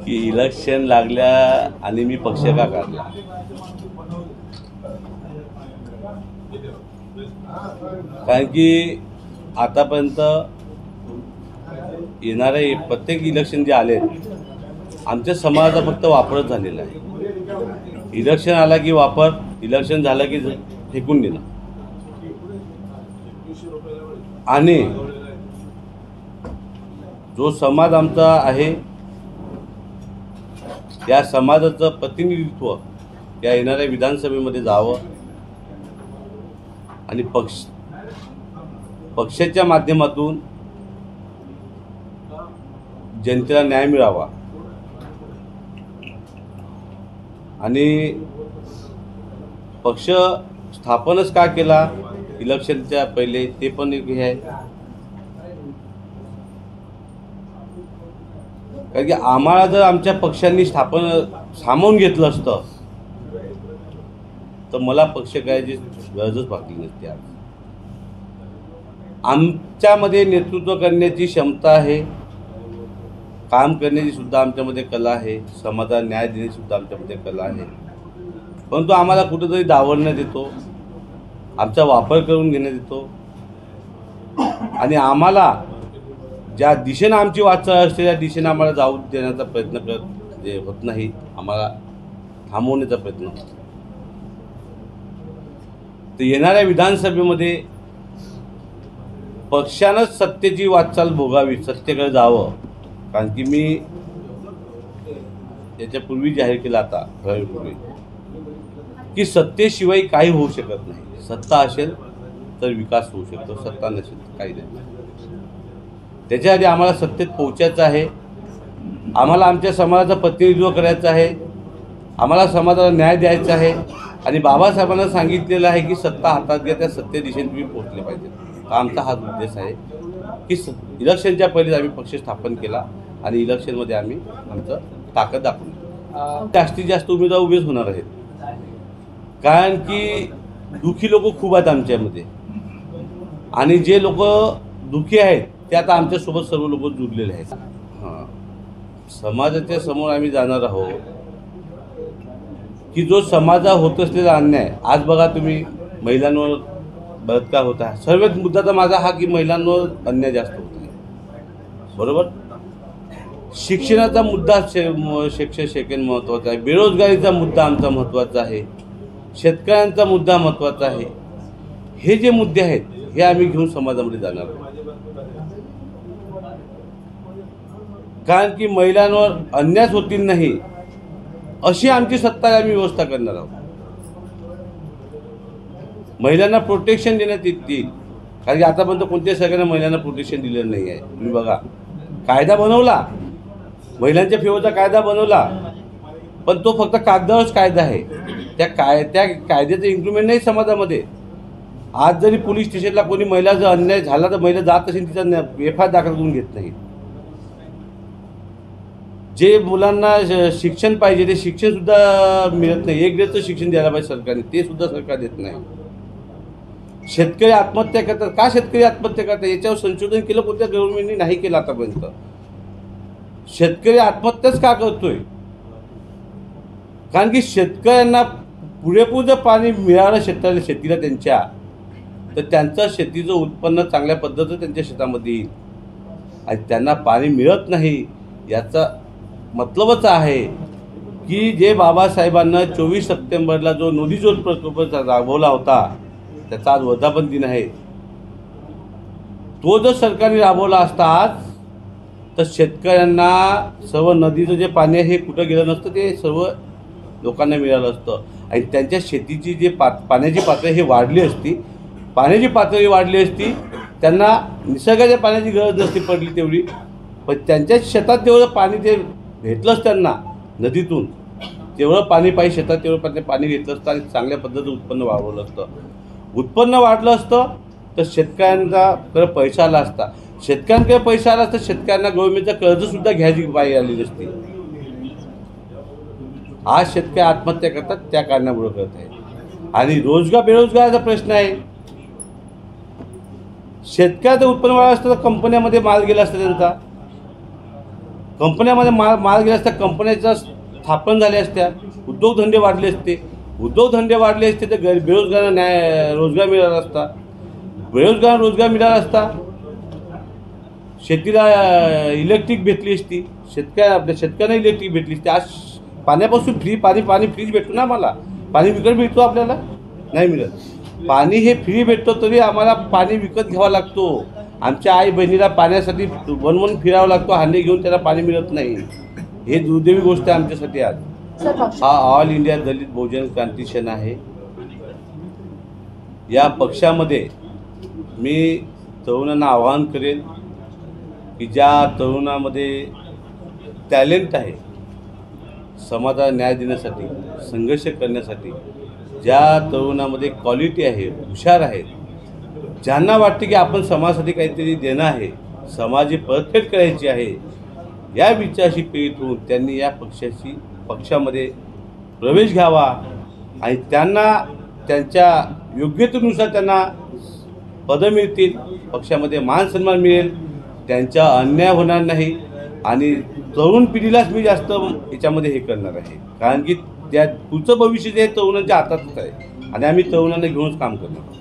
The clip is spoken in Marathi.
की इलेक्शन लागल्या आणि मी पक्ष का काढला। कारण की आतापर्यंत येणारे प्रत्येक इलेक्शन जे आले आमच्या समाजाचा फक्त वापरच झालेला आहे। इलेक्शन आला की वापर, इलेक्शन झालं की फेकून देणं। आणि जो समाज आमचा आहे या समाजाचं प्रतिनिधित्व या येणाऱ्या विधानसभेमध्ये जावं आणि पक्षाच्या माध्यमातून जनतेला न्याय मिळावा आणि पक्ष स्थापनच का केला इलेक्शनच्या पहिले ते पण एक हे आहे। कारण की आम्हाला जर आमच्या पक्षांनी सामावून घेतलं असतं तर मला पक्ष करायची गरजच भागली नसती। आज आमच्यामध्ये नेतृत्व करण्याची क्षमता आहे, काम करण्याची सुद्धा आमच्यामध्ये कला आहे, समाजाला न्याय देण्याची सुद्धा आमच्यामध्ये कला आहे। परंतु आम्हाला कुठेतरी डावलण्यात येतो, आमचा वापर करून घेण्यात येतो आणि आम्हाला ज्या दिशेने आमची वाटचाल असते त्या दिशेने आम्हाला जाऊ देण्याचा प्रयत्न होत नाही, आम्हाला थांबवण्याचा प्रयत्न होतो। तर येणाऱ्या विधानसभेमध्ये पक्षानंच सत्तेची वाटचाल भोगावी, सत्तेकडे जावं। कारण की मी याच्यापूर्वी जाहीर केलं आता ठराविकपूर्वी की सत्तेशिवाय काही होऊ शकत नाही। सत्ता असेल तर विकास होऊ शकतो, सत्ता नसेल तर काही नाही। त्याच्याआधी आम्हाला सत्तेत पोहोचायचं आहे, आम्हाला आमच्या समाजाचं प्रतिनिधित्व करायचं आहे, आम्हाला समाजाला न्याय द्यायचा आहे आणि बाबासाहेबांना सांगितलेलं आहे की सत्ता हातात घ्या, त्या सत्ते दिशेने तुम्ही पोहोचले पाहिजे। आमचा हा उद्देश आहे की इलेक्शनच्या पहिलेच आम्ही पक्ष स्थापन केला आणि इलेक्शनमध्ये आम्ही आमचं ताकद दाखवली। जास्तीत जास्त उमेदवार उभेच होणार आहेत कारण की दुःखी लोक खूप आहेत आमच्यामध्ये आणि जे लोक दुःखी आहेत ते आता आमच्यासोबत सर्व लोक जुळलेले आहेत। समाजाच्या समोर आम्ही जाणार आहोत की जो समाजा होत असलेला अन्याय, आज बघा तुम्ही महिलांवर बलात्कार होत आहे। सर्वात मुद्दा तर माझा हा की महिलांवर अन्याय जास्त होत आहे, बरोबर। शिक्षणाचा मुद्दा सेकंड महत्त्वाचा आहे, बेरोजगारीचा मुद्दा आमचा महत्त्वाचा आहे, शेतकऱ्यांचा मुद्दा महत्त्वाचा आहे। हे जे मुद्दे आहेत हे आम्ही घेऊन समाजामध्ये जाणार आहोत कारण की महिलांवर अन्याय होतील नाही अशी आमची सत्ता आम्ही व्यवस्था करणार आहोत। महिलांना प्रोटेक्शन देण्यात येतील कारण की आतापर्यंत कोणत्याही सरकारने महिलांना प्रोटेक्शन दिलेलं नाही आहे। तुम्ही बघा, कायदा बनवला, महिलांच्या फेवरचा कायदा बनवला, पण तो फक्त कागदावरच कायदा आहे, त्या कायद्याचं इम्प्लिमेंट नाही समाजामध्ये। आज जरी पोलीस स्टेशनला कोणी महिला जर अन्याय झाला तर महिला जात असेल तिचा FIR दाखल करून घेत नाही। जे मुलांना शिक्षण पाहिजे ते शिक्षण सुद्धा मिळत नाही, एक ग्रेडचं शिक्षण द्यायला पाहिजे सरकारने, ते सुद्धा सरकार देत नाही। शेतकरी आत्महत्या करतात, का शेतकरी आत्महत्या करतात याच्यावर संशोधन केलं कोणत्या गव्हर्नमेंटने नाही केलं आतापर्यंत। शेतकरी आत्महत्याच का करतोय? कारण की शेतकऱ्यांना पुरेपूर जर पाणी मिळालं शेतीला त्यांच्या, तर त्यांचं शेतीचं उत्पन्न चांगल्या पद्धतीचं त्यांच्या शेतामध्ये येईल आणि त्यांना पाणी मिळत नाही याचा मतलबच आहे की जे बाबासाहेबांना 24 सप्टेंबरला जो नदी जोड प्रकल्प राबवला होता त्याचा आज वर्धापन दिन आहे, तो जर सरकारने राबवला असता आज तर शेतकऱ्यांना सर्व नदीचं जे पाणी आहे हे कुठं गेलं नसतं, ते सर्व लोकांना मिळालं असतं आणि त्यांच्या शेतीची जे पाण्याची पातळी हे वाढली असती, पाण्याची पातळी वाढली असती, त्यांना निसर्गाच्या पाण्याची गरज नसती पडली तेवढी, पण त्यांच्या शेतात तेवढं पाणी ते भेटलंच त्यांना नदीतून, तेवढं पाणी पाहिजे शेतात तेवढं पाणी घेतलं असतं आणि चांगल्या पद्धतीचं उत्पन्न वाढवलं असतं। उत्पन्न वाढलं असतं तर शेतकऱ्यांकडे पैसा आला असता, शेतकऱ्यांकडे पैसा आला असता शेतकऱ्यांना गव्हर्नमेंटचं कर्जसुद्धा घ्यायची बाई आली नसती। आज शेतकरी आत्महत्या करतात त्या कारणामुळे करत आहे आणि बेरोजगाराचा प्रश्न आहे। शेतकऱ्याचं उत्पन्न वाढलं असतं तर कंपन्यामध्ये माल गेला असता त्यांचा, कंपन्यामध्ये माल गेला असता, कंपन्याचा स्थापन झाल्या असत्या, उद्योगधंदे वाढले असते. उद्योगधंदे वाढले असते तर बेरोजगारांना रोजगार मिळाला असता. रोजगार मिळाला असता. शेतीला इलेक्ट्रिक भेटली असती. आपल्या शेतकऱ्यांना इलेक्ट्रिक भेटली असती. आज पाण्यापासून पाणी फ्रीज भेटतो ना आम्हाला. पाणी विकत भेटतो आपल्याला नाही मिळत. पाणी हे फ्री भेटतो तरी आम्हाला पाणी विकत घ्यावा लागतो. आमच्या आई बहिणीला पाण्यासाठी वन फिरावं लागतो. हांडे घेऊन त्याला पाणी मिळत नाही. हे दुर्दैवी गोष्ट आहे आमच्यासाठी आज. हा ऑल इंडिया दलित बहुजन क्रांती सेना आहे. या पक्षामध्ये मी तरुणांना आवाहन करेन की ज्या तरुणामध्ये टॅलेंट आहे, समाजाला न्याय देण्यासाठी, संघर्ष करण्यासाठी, ज्या तरुणामध्ये क्वालिटी आहे, हुशार आहेत, ज्यांना वाटते की आपण समाजासाठी काहीतरी देणं आहे, समाजाची परतफेड करायची आहे, या विचाराशी प्रेरित होऊन त्यांनी या पक्षामध्ये प्रवेश घ्यावा आणि त्यांना त्यांच्या योग्यतेनुसार त्यांना पदं मिळतील, पक्षामध्ये मान सन्मान मिळेल, त्यांचा अन्याय होणार नाही आणि तरुण पिढीलाच मी जास्त याच्यामध्ये हे करणार आहे. कारण की त्या पुढचं भविष्य जे तरुणांच्या हातातच आहे आणि आम्ही तरुणांना घेऊनच काम करणार.